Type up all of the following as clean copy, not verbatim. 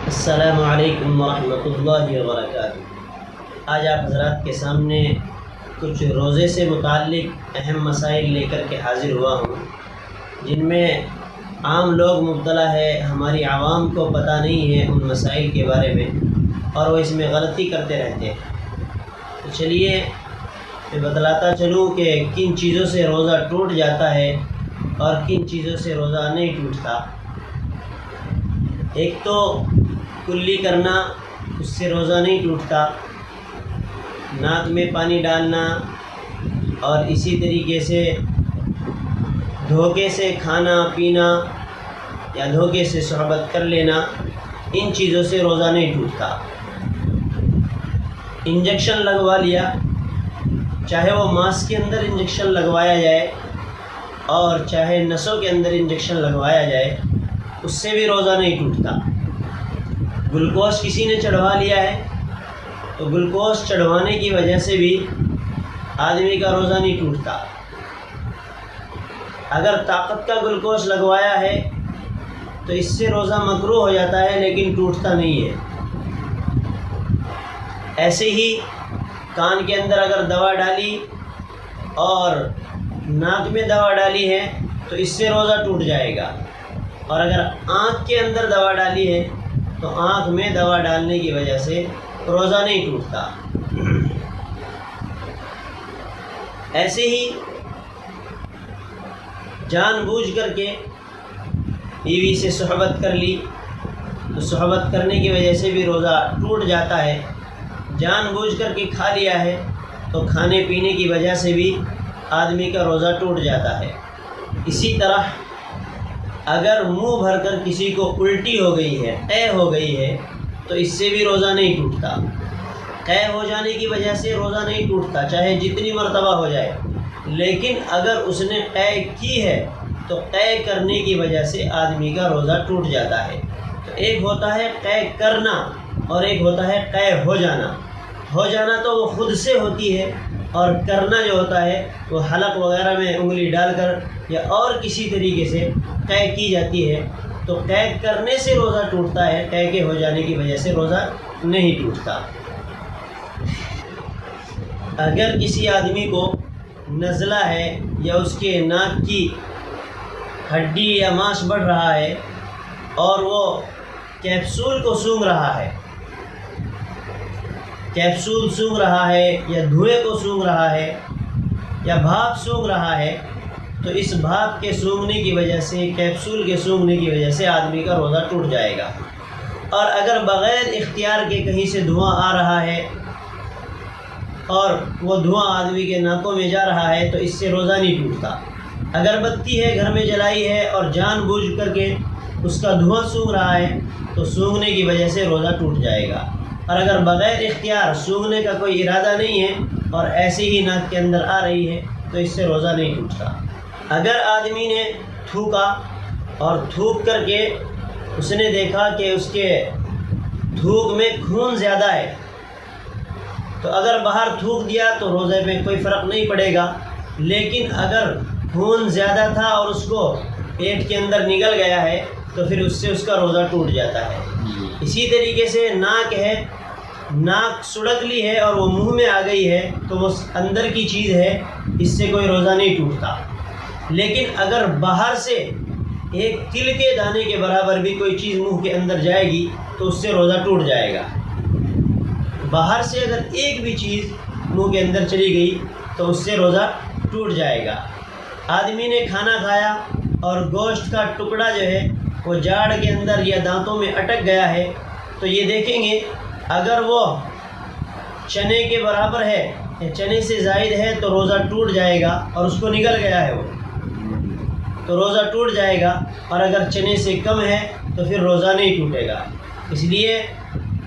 السلام علیکم ورحمۃ اللہ وبرکاتہ۔ آج آپ حضرات کے سامنے کچھ روزے سے متعلق اہم مسائل لے کر کے حاضر ہوا ہوں، جن میں عام لوگ مبتلا ہے، ہماری عوام کو پتہ نہیں ہے ان مسائل کے بارے میں، اور وہ اس میں غلطی کرتے رہتے ہیں۔ تو چلیے میں بتلاتا چلوں کہ کن چیزوں سے روزہ ٹوٹ جاتا ہے اور کن چیزوں سے روزہ نہیں ٹوٹتا۔ ایک تو کلی کرنا، اس سے روزہ نہیں ٹوٹتا، ناک میں پانی ڈالنا، اور اسی طریقے سے دھوکے سے کھانا پینا یا دھوکے سے صحبت کر لینا، ان چیزوں سے روزہ نہیں ٹوٹتا۔ انجیکشن لگوا لیا، چاہے وہ ماسک کے اندر انجیکشن لگوایا جائے اور چاہے نسوں کے اندر انجیکشن لگوایا جائے، اس سے بھی روزہ نہیں ٹوٹتا۔ گلوکوز کسی نے چڑھوا لیا ہے تو گلوکوز چڑھوانے کی وجہ سے بھی آدمی کا روزہ نہیں ٹوٹتا۔ اگر طاقت کا گلوکوز لگوایا ہے تو اس سے روزہ مکروہ ہو جاتا ہے، لیکن ٹوٹتا نہیں ہے۔ ایسے ہی کان کے اندر اگر دوا ڈالی اور ناک میں دوا ڈالی ہے تو اس سے روزہ ٹوٹ جائے گا، اور اگر آنکھ کے اندر دوا ڈالی ہے تو آنکھ میں دوا ڈالنے کی وجہ سے روزہ نہیں ٹوٹتا۔ ایسے ہی جان بوجھ کر کے بیوی سے صحبت کر لی تو صحبت کرنے کی وجہ سے بھی روزہ ٹوٹ جاتا ہے۔ جان بوجھ کر کے کھا لیا ہے تو کھانے پینے کی وجہ سے بھی آدمی کا روزہ ٹوٹ جاتا ہے۔ اسی طرح اگر منہ بھر کر کسی کو الٹی ہو گئی ہے، قے ہو گئی ہے، تو اس سے بھی روزہ نہیں ٹوٹتا۔ قے ہو جانے کی وجہ سے روزہ نہیں ٹوٹتا، چاہے جتنی مرتبہ ہو جائے، لیکن اگر اس نے قے کی ہے تو قے کرنے کی وجہ سے آدمی کا روزہ ٹوٹ جاتا ہے۔ تو ایک ہوتا ہے قے کرنا اور ایک ہوتا ہے قے ہو جانا۔ ہو جانا تو وہ خود سے ہوتی ہے، اور کرنا جو ہوتا ہے وہ حلق وغیرہ میں انگلی ڈال کر یا اور کسی طریقے سے قے کی جاتی ہے۔ تو قے کرنے سے روزہ ٹوٹتا ہے، قے کے ہو جانے کی وجہ سے روزہ نہیں ٹوٹتا۔ اگر کسی آدمی کو نزلہ ہے یا اس کے ناک کی ہڈی یا ماس بڑھ رہا ہے اور وہ کیپسول کو سونگھ رہا ہے، کیپسول سونگھ رہا ہے یا دھوئے کو سونگھ رہا ہے یا بھاپ سونگھ رہا ہے، تو اس بھاپ کے سونگھنے کی وجہ سے، کیپسول کے سونگھنے کی وجہ سے آدمی کا روزہ ٹوٹ جائے گا۔ اور اگر بغیر اختیار کے کہیں سے دھواں آ رہا ہے اور وہ دھواں آدمی کے ناکوں میں جا رہا ہے تو اس سے روزہ نہیں ٹوٹتا۔ اگر بتی ہے گھر میں جلائی ہے اور جان بوجھ کر کے اس کا دھواں سونگھ رہا ہے تو سونگھنے کی وجہ سے روزہ ٹوٹ جائے گا۔ اور اگر بغیر اختیار سونگھنے کا کوئی ارادہ نہیں ہے اور ایسے ہی ناک کے اندر آ رہی ہے تو اس سے روزہ نہیں ٹوٹتا۔ اگر آدمی نے تھوکا اور تھوک کر کے اس نے دیکھا کہ اس کے تھوک میں خون زیادہ ہے، تو اگر باہر تھوک دیا تو روزے میں کوئی فرق نہیں پڑے گا، لیکن اگر خون زیادہ تھا اور اس کو پیٹ کے اندر نگل گیا ہے تو پھر اس سے اس کا روزہ ٹوٹ جاتا ہے۔ اسی طریقے سے ناک ہے، ناک سڑک لی ہے اور وہ منہ میں آ گئی ہے تو وہ اندر کی چیز ہے، اس سے کوئی روزہ نہیں ٹوٹتا۔ لیکن اگر باہر سے ایک تل کے دانے کے برابر بھی کوئی چیز منہ کے اندر جائے گی تو اس سے روزہ ٹوٹ جائے گا۔ باہر سے اگر ایک بھی چیز منہ کے اندر چلی گئی تو اس سے روزہ ٹوٹ جائے گا۔ آدمی نے کھانا کھایا اور گوشت کا ٹکڑا جو ہے وہ جاڑ کے اندر یا دانتوں میں اٹک گیا ہے، تو یہ دیکھیں گے اگر وہ چنے کے برابر ہے یا چنے سے زائد ہے تو روزہ ٹوٹ جائے گا، اور اس کو نگل گیا ہے وہ تو روزہ ٹوٹ جائے گا، اور اگر چنے سے کم ہے تو پھر روزہ نہیں ٹوٹے گا۔ اس لیے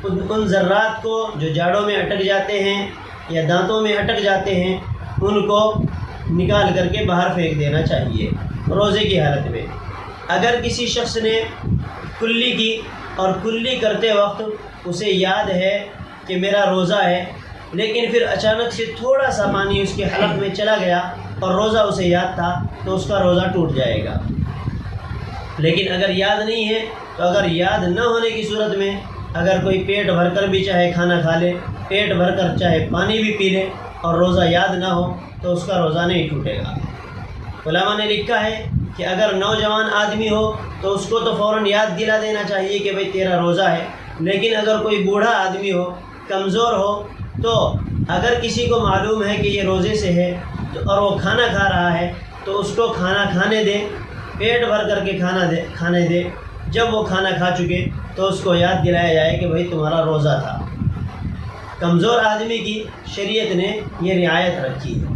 ان ذرات کو جو جاڑوں میں اٹک جاتے ہیں یا دانتوں میں اٹک جاتے ہیں ان کو نکال کر کے باہر پھینک دینا چاہیے روزے کی حالت میں۔ اگر کسی شخص نے کلی کی اور کلی کرتے وقت اسے یاد ہے کہ میرا روزہ ہے، لیکن پھر اچانک سے تھوڑا سا پانی اس کے حلق میں چلا گیا اور روزہ اسے یاد تھا تو اس کا روزہ ٹوٹ جائے گا۔ لیکن اگر یاد نہیں ہے تو اگر یاد نہ ہونے کی صورت میں اگر کوئی پیٹ بھر کر بھی چاہے کھانا کھا لے، پیٹ بھر کر چاہے پانی بھی پی لے اور روزہ یاد نہ ہو تو اس کا روزہ نہیں ٹوٹے گا۔ علماء نے لکھا ہے کہ اگر نوجوان آدمی ہو تو اس کو تو فوراً یاد دلا دینا چاہیے کہ بھئی تیرا روزہ ہے، لیکن اگر کوئی بوڑھا آدمی ہو، کمزور ہو، تو اگر کسی کو معلوم ہے کہ یہ روزے سے ہے اور وہ کھانا کھا رہا ہے تو اس کو کھانا کھانے دے، پیٹ بھر کر کے کھانے دے۔ جب وہ کھانا کھا چکے تو اس کو یاد دلایا جائے کہ بھئی تمہارا روزہ تھا۔ کمزور آدمی کی شریعت نے یہ رعایت رکھی ہے۔